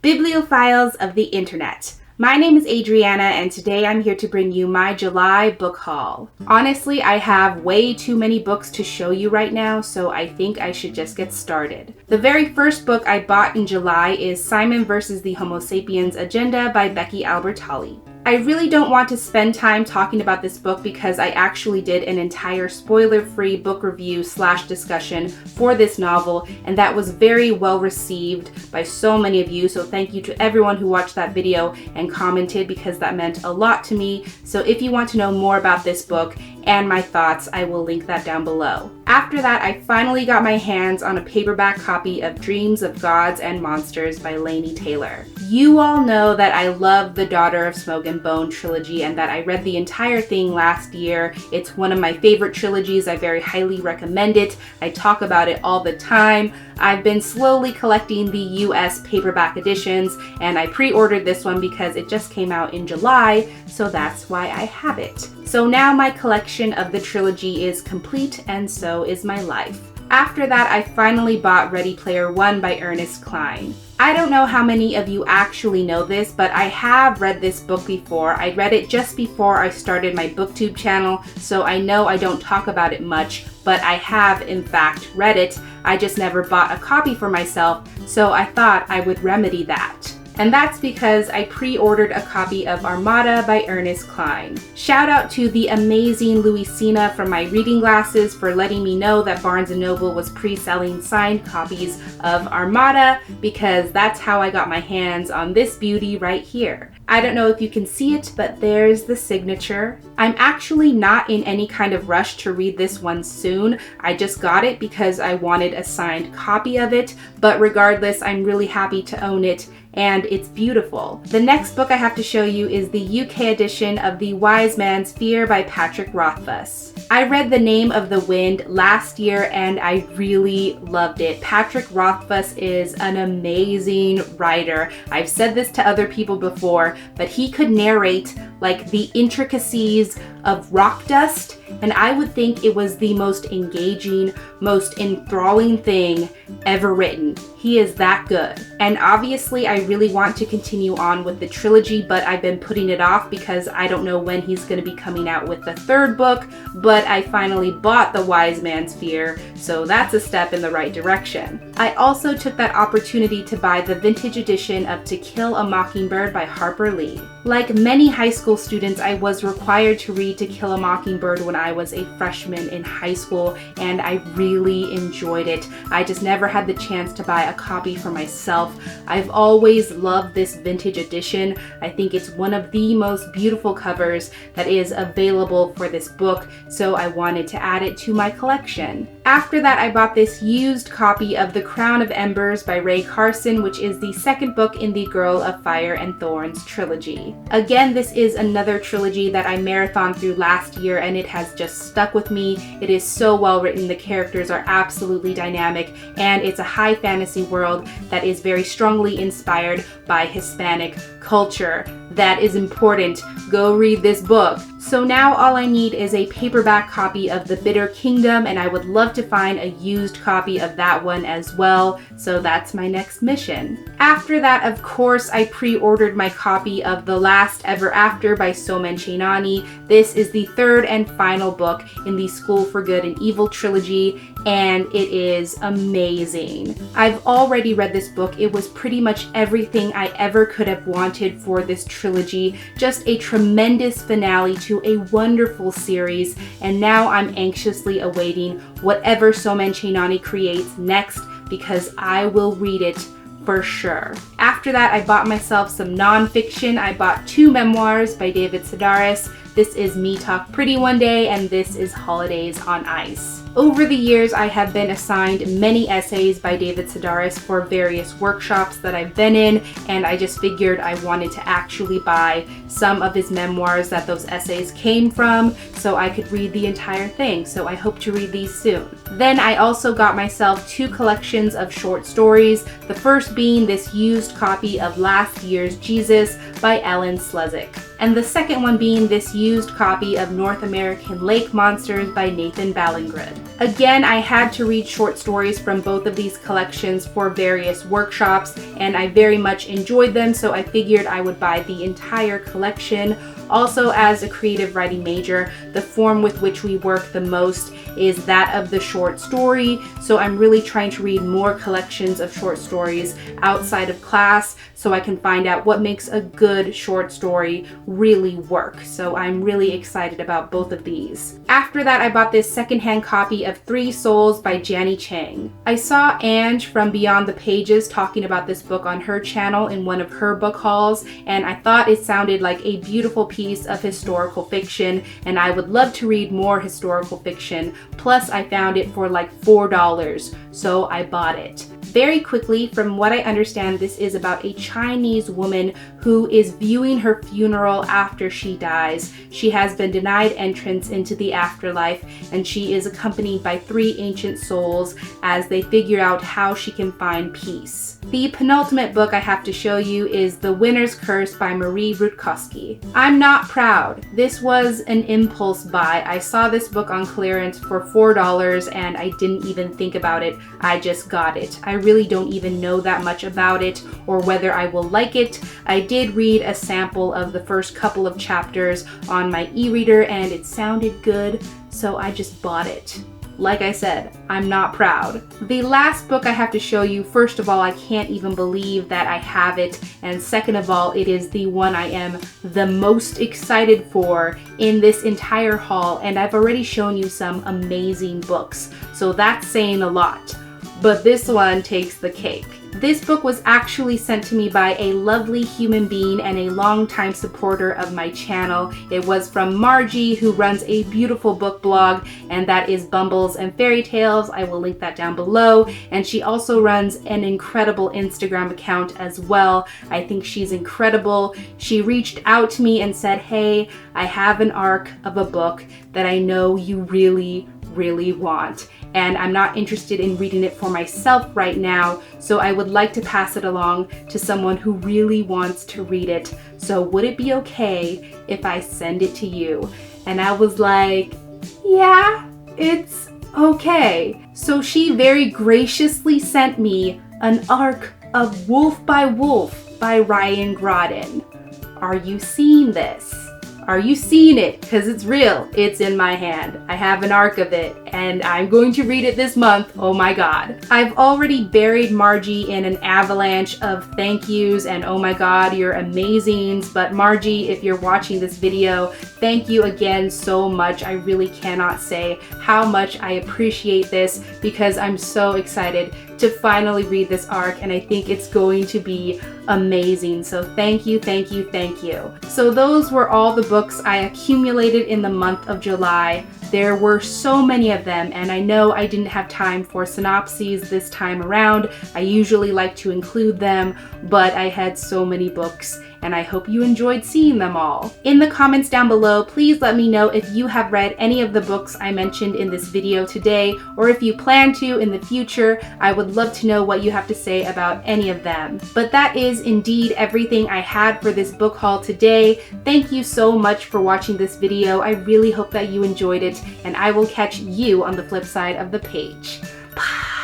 Bibliophiles of the Internet. My name is Adriana, and today I'm here to bring you my July book haul. Honestly, I have way too many books to show you right now, so I think I should just get started. The very first book I bought in July is Simon vs. the Homo Sapiens Agenda by Becky Albertalli. I really don't want to spend time talking about this book because I actually did an entire spoiler-free book review / discussion for this novel, and that was very well received by so many of you, so thank you to everyone who watched that video and commented because that meant a lot to me. So if you want to know more about this book and my thoughts, I will link that down below. After that, I finally got my hands on a paperback copy of Dreams of Gods and Monsters by Laini Taylor. You all know that I love the Daughter of Smoke and Bone trilogy and that I read the entire thing last year. It's one of my favorite trilogies. I very highly recommend it. I talk about it all the time. I've been slowly collecting the US paperback editions, and I pre-ordered this one because it just came out in July, so that's why I have it. So now my collection of the trilogy is complete, and so is my life. After that, I finally bought Ready Player One by Ernest Cline. I don't know how many of you actually know this, but I have read this book before. I read it just before I started my BookTube channel, so I know I don't talk about it much, but I have in fact read it. I just never bought a copy for myself, so I thought I would remedy that. And that's because I pre-ordered a copy of Armada by Ernest Cline. Shout out to the amazing Louisina from my reading glasses for letting me know that Barnes & Noble was pre-selling signed copies of Armada, because that's how I got my hands on this beauty right here. I don't know if you can see it, but there's the signature. I'm actually not in any kind of rush to read this one soon. I just got it because I wanted a signed copy of it, but regardless, I'm really happy to own it, and it's beautiful. The next book I have to show you is the UK edition of The Wise Man's Fear by Patrick Rothfuss. I read The Name of the Wind last year and I really loved it. Patrick Rothfuss is an amazing writer. I've said this to other people before, but he could narrate like the intricacies of rock dust, and I would think it was the most engaging, most enthralling thing ever written. He is that good. And obviously I really want to continue on with the trilogy, but I've been putting it off because I don't know when he's going to be coming out with the third book, but I finally bought The Wise Man's Fear, so that's a step in the right direction. I also took that opportunity to buy the vintage edition of To Kill a Mockingbird by Harper Lee. Like many high school students, I was required to read To Kill a Mockingbird when I was a freshman in high school, and I really enjoyed it. I just never had the chance to buy a copy for myself. I've always loved this vintage edition. I think it's one of the most beautiful covers that is available for this book, so I wanted to add it to my collection. After that, I bought this used copy of The Crown of Embers by Ray Carson, which is the second book in the Girl of Fire and Thorns trilogy. Again, this is another trilogy that I marathoned through last year, and it has just stuck with me. It is so well written, the characters are absolutely dynamic, and it's a high fantasy world that is very strongly inspired by Hispanic culture. That is important. Go read this book. So now all I need is a paperback copy of The Bitter Kingdom, and I would love to find a used copy of that one as well, so that's my next mission. After that, of course, I pre-ordered my copy of The Last Ever After by Somen Chainani. This is the third and final book in the School for Good and Evil trilogy, and it is amazing. I've already read this book. It was pretty much everything I ever could have wanted for this trilogy. Just a tremendous finale to a wonderful series, and now I'm anxiously awaiting whatever Somen Chainani creates next, because I will read it for sure. After that, I bought myself some nonfiction. I bought 2 memoirs by David Sedaris. This is Me Talk Pretty One Day, and this is Holidays on Ice. Over the years, I have been assigned many essays by David Sedaris for various workshops that I've been in, and I just figured I wanted to actually buy some of his memoirs that those essays came from so I could read the entire thing, so I hope to read these soon. Then I also got myself 2 collections of short stories, the first being this used copy of last year's Jesus by Ellen Slezik, and the second one being this used copy of North American Lake Monsters by Nathan Ballingrid. Again, I had to read short stories from both of these collections for various workshops, and I very much enjoyed them, so I figured I would buy the entire collection. Also, as a creative writing major, the form with which we work the most is that of the short story, so I'm really trying to read more collections of short stories outside of class so I can find out what makes a good short story really work. So I'm really excited about both of these. After that, I bought this secondhand copy of Three Souls by Janny Chang. I saw Ange from Beyond the Pages talking about this book on her channel in one of her book hauls, and I thought it sounded like a beautiful piece of historical fiction, and I would love to read more historical fiction. Plus, I found it for like $4, so I bought it. Very quickly, from what I understand, this is about a Chinese woman who is viewing her funeral after she dies. She has been denied entrance into the afterlife, and she is accompanied by three ancient souls as they figure out how she can find peace. The penultimate book I have to show you is The Winner's Curse by Marie Rutkowski. I'm not proud. This was an impulse buy. I saw this book on clearance for $4 and I didn't even think about it. I just got it. I really don't even know that much about it or whether I will like it. I did read a sample of the first couple of chapters on my e-reader and it sounded good, so I just bought it. Like I said, I'm not proud. The last book I have to show you, first of all, I can't even believe that I have it, and second of all, it is the one I am the most excited for in this entire haul, and I've already shown you some amazing books, so that's saying a lot. But this one takes the cake. This book was actually sent to me by a lovely human being and a longtime supporter of my channel. It was from Margie, who runs a beautiful book blog, and that is Bumbles and Fairy Tales. I will link that down below. And she also runs an incredible Instagram account as well. I think she's incredible. She reached out to me and said, hey, I have an arc of a book that I know you really want, and I'm not interested in reading it for myself right now, so I would like to pass it along to someone who really wants to read it. So would it be okay if I send it to you? And I was like, yeah, it's okay. So she very graciously sent me an arc of Wolf by Wolf by Ryan Groden. Are you seeing this? Are you seeing it? Because it's real. It's in my hand. I have an arc of it and I'm going to read it this month. Oh my God. I've already buried Margie in an avalanche of thank yous and oh my God, you're amazing. But Margie, if you're watching this video, thank you again so much. I really cannot say how much I appreciate this because I'm so excited to finally read this arc and I think it's going to be amazing. So thank you. So those were all the books I accumulated in the month of July. There were so many of them, and I know I didn't have time for synopses this time around. I usually like to include them, but I had so many books, and I hope you enjoyed seeing them all. In the comments down below, please let me know if you have read any of the books I mentioned in this video today, or if you plan to in the future. I would love to know what you have to say about any of them. But that is indeed everything I had for this book haul today. Thank you so much for watching this video. I really hope that you enjoyed it, and I will catch you on the flip side of the page. Bye.